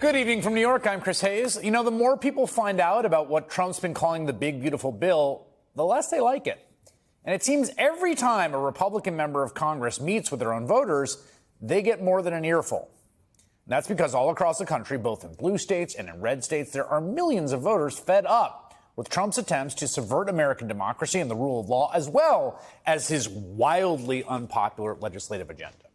Good evening from New York. I'm Chris Hayes. You know, the more people find out about what Trump's been calling the big, beautiful bill, the less they like it. And it seems every time a Republican member of Congress meets with their own voters, they get more than an earful. And that's because all across the country, both in blue states and in red states, there are millions of voters fed up with Trump's attempts to subvert American democracy and the rule of law, as well as his wildly unpopular legislative agenda.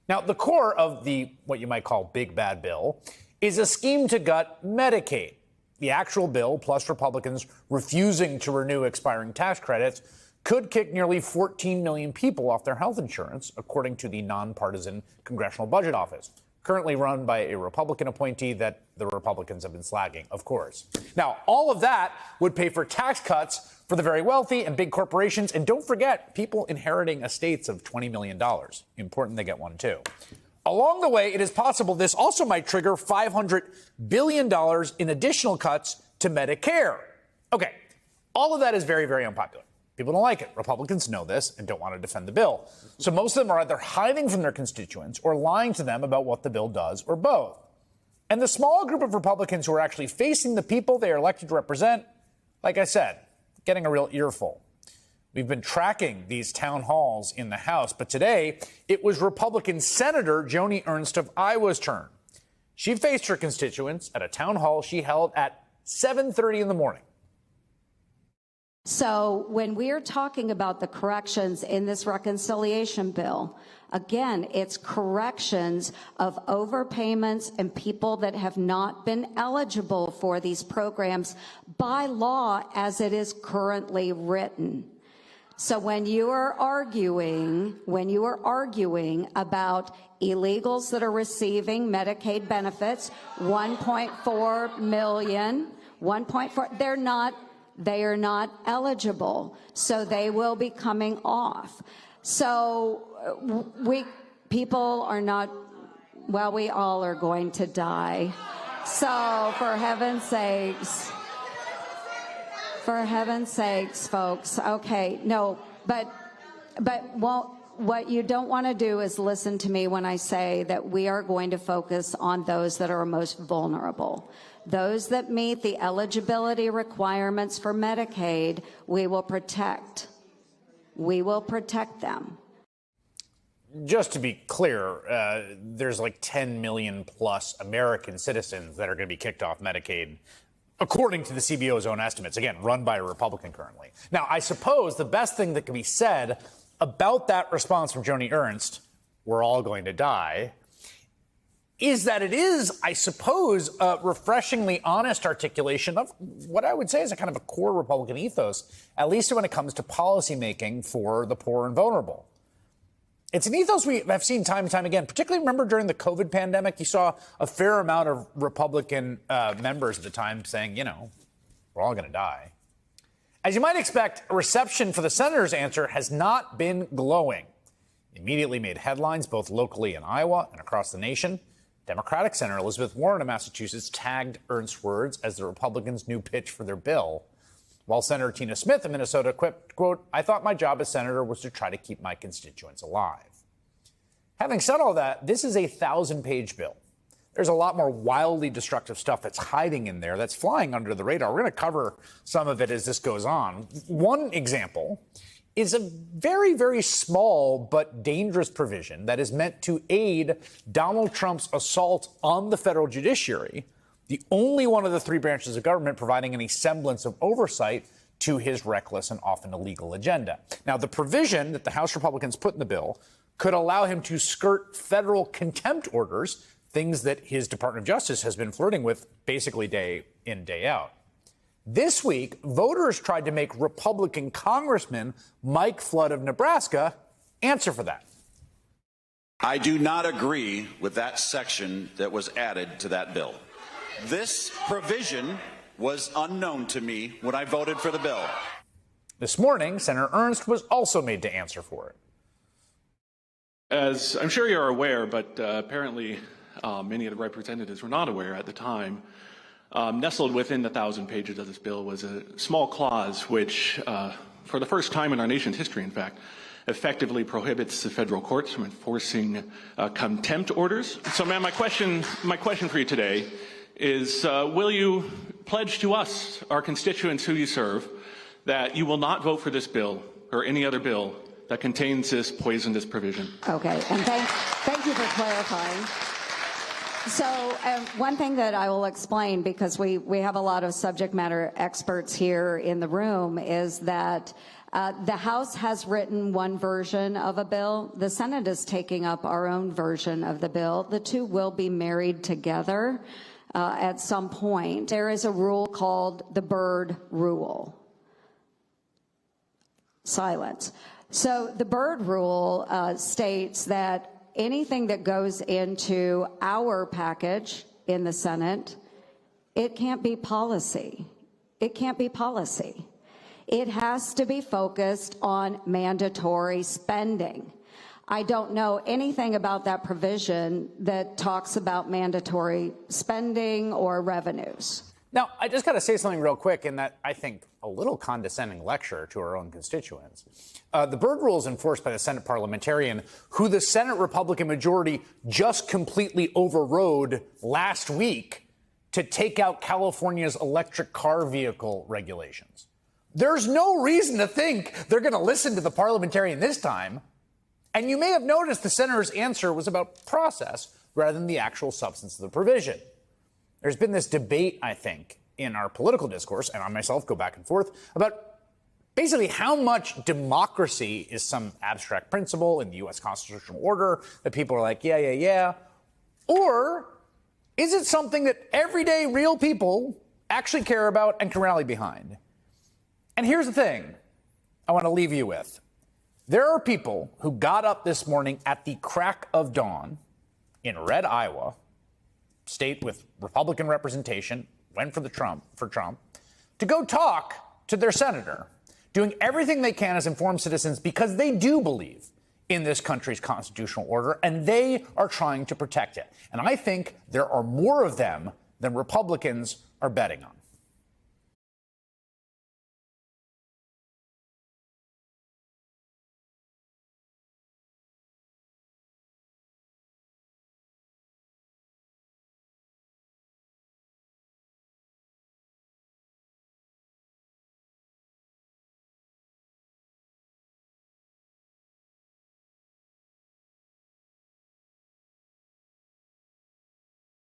Now, the core of the what you might call big bad bill is a scheme to gut Medicaid. The actual bill, plus Republicans refusing to renew expiring tax credits, could kick nearly 14 million people off their health insurance, according to the nonpartisan Congressional Budget Office, currently run by a Republican appointee that the Republicans have been slagging, of course. Now, all of that would pay for tax cuts for the very wealthy and big corporations. And don't forget, people inheriting estates of $20 million. Important they get one, too. Along the way, it is possible this also might trigger $500 billion in additional cuts to Medicare. Okay, all of that is very, very unpopular. People don't like it. Republicans know this and don't want to defend the bill. So most of them are either hiding from their constituents or lying to them about what the bill does, or both. And the small group of Republicans who are actually facing the people they are elected to represent, like I said, getting a real earful. We've been tracking these town halls in the House, but today it was Republican Senator Joni Ernst of Iowa's turn. She faced her constituents at a town hall she held at 7:30 in the morning. So when we're talking about the corrections in this reconciliation bill, again, it's corrections of overpayments and people that have not been eligible for these programs by law as it is currently written. So when you are arguing about illegals that are receiving Medicaid benefits, 1.4 million, 1.4, they are not eligible, so they will be coming off. So people are not, well, we all are going to die. So for heaven's sakes, folks, okay, no, but what you don't want to do is listen to me when I say that we are going to focus on those that are most vulnerable. Those that meet the eligibility requirements for Medicaid, we will protect. We will protect them. Just to be clear, there's like 10 million plus American citizens that are going to be kicked off Medicaid, according to the CBO's own estimates, again, run by a Republican currently. Now, I suppose the best thing that can be said about that response from Joni Ernst, we're all going to die, is that it is, I suppose, a refreshingly honest articulation of what I would say is a kind of a core Republican ethos, at least when it comes to policymaking for the poor and vulnerable. It's an ethos we have seen time and time again, particularly remember during the COVID pandemic, you saw a fair amount of Republican members at the time saying, you know, we're all going to die. As you might expect, reception for the senator's answer has not been glowing. It immediately made headlines both locally in Iowa and across the nation. Democratic Senator Elizabeth Warren of Massachusetts tagged Ernst's words as the Republicans' new pitch for their bill, while Senator Tina Smith of Minnesota quipped, quote, "I thought my job as senator was to try to keep my constituents alive." Having said all that, this is a 1,000-page bill. There's a lot more wildly destructive stuff that's hiding in there that's flying under the radar. We're going to cover some of it as this goes on. One example is a very, very small but dangerous provision that is meant to aid Donald Trump's assault on the federal judiciary, the only one of the three branches of government providing any semblance of oversight to his reckless and often illegal agenda. Now, the provision that the House Republicans put in the bill could allow him to skirt federal contempt orders, things that his Department of Justice has been flirting with basically day in, day out. This week, voters tried to make Republican Congressman Mike Flood of Nebraska answer for that. I do not agree with that section that was added to that bill. This provision was unknown to me when I voted for the bill. This morning, Senator Ernst was also made to answer for it. As I'm sure you're aware, but apparently many of the representatives were not aware at the time, nestled within the 1,000 pages of this bill was a small clause which, for the first time in our nation's history, in fact, effectively prohibits the federal courts from enforcing contempt orders. So, ma'am, my question for you today is, will you pledge to us, our constituents who you serve, that you will not vote for this bill or any other bill that contains this poisonous provision? Okay, and thank you for clarifying. So one thing that I will explain, because we have a lot of subject matter experts here in the room, is that the House has written one version of a bill. The Senate is taking up our own version of the bill. The two will be married together at some point. There is a rule called the Byrd Rule. Silence. So the Byrd Rule states that anything that goes into our package in the Senate, it can't be policy. It can't be policy. It has to be focused on mandatory spending. I don't know anything about that provision that talks about mandatory spending or revenues. Now, I just got to say something real quick in that I think a little condescending lecture to our own constituents. The Byrd Rule is enforced by the Senate parliamentarian who the Senate Republican majority just completely overrode last week to take out California's electric car vehicle regulations. There's no reason to think they're going to listen to the parliamentarian this time. And you may have noticed the senator's answer was about process rather than the actual substance of the provision. There's been this debate, I think, in our political discourse, and I myself go back and forth, about basically how much democracy is some abstract principle in the U.S. constitutional order that people are like, yeah, or is it something that everyday real people actually care about and can rally behind? And here's the thing I want to leave you with. There are people who got up this morning at the crack of dawn in red Iowa, state with Republican representation, went for Trump, to go talk to their senator, doing everything they can as informed citizens because they do believe in this country's constitutional order and they are trying to protect it. And I think there are more of them than Republicans are betting on.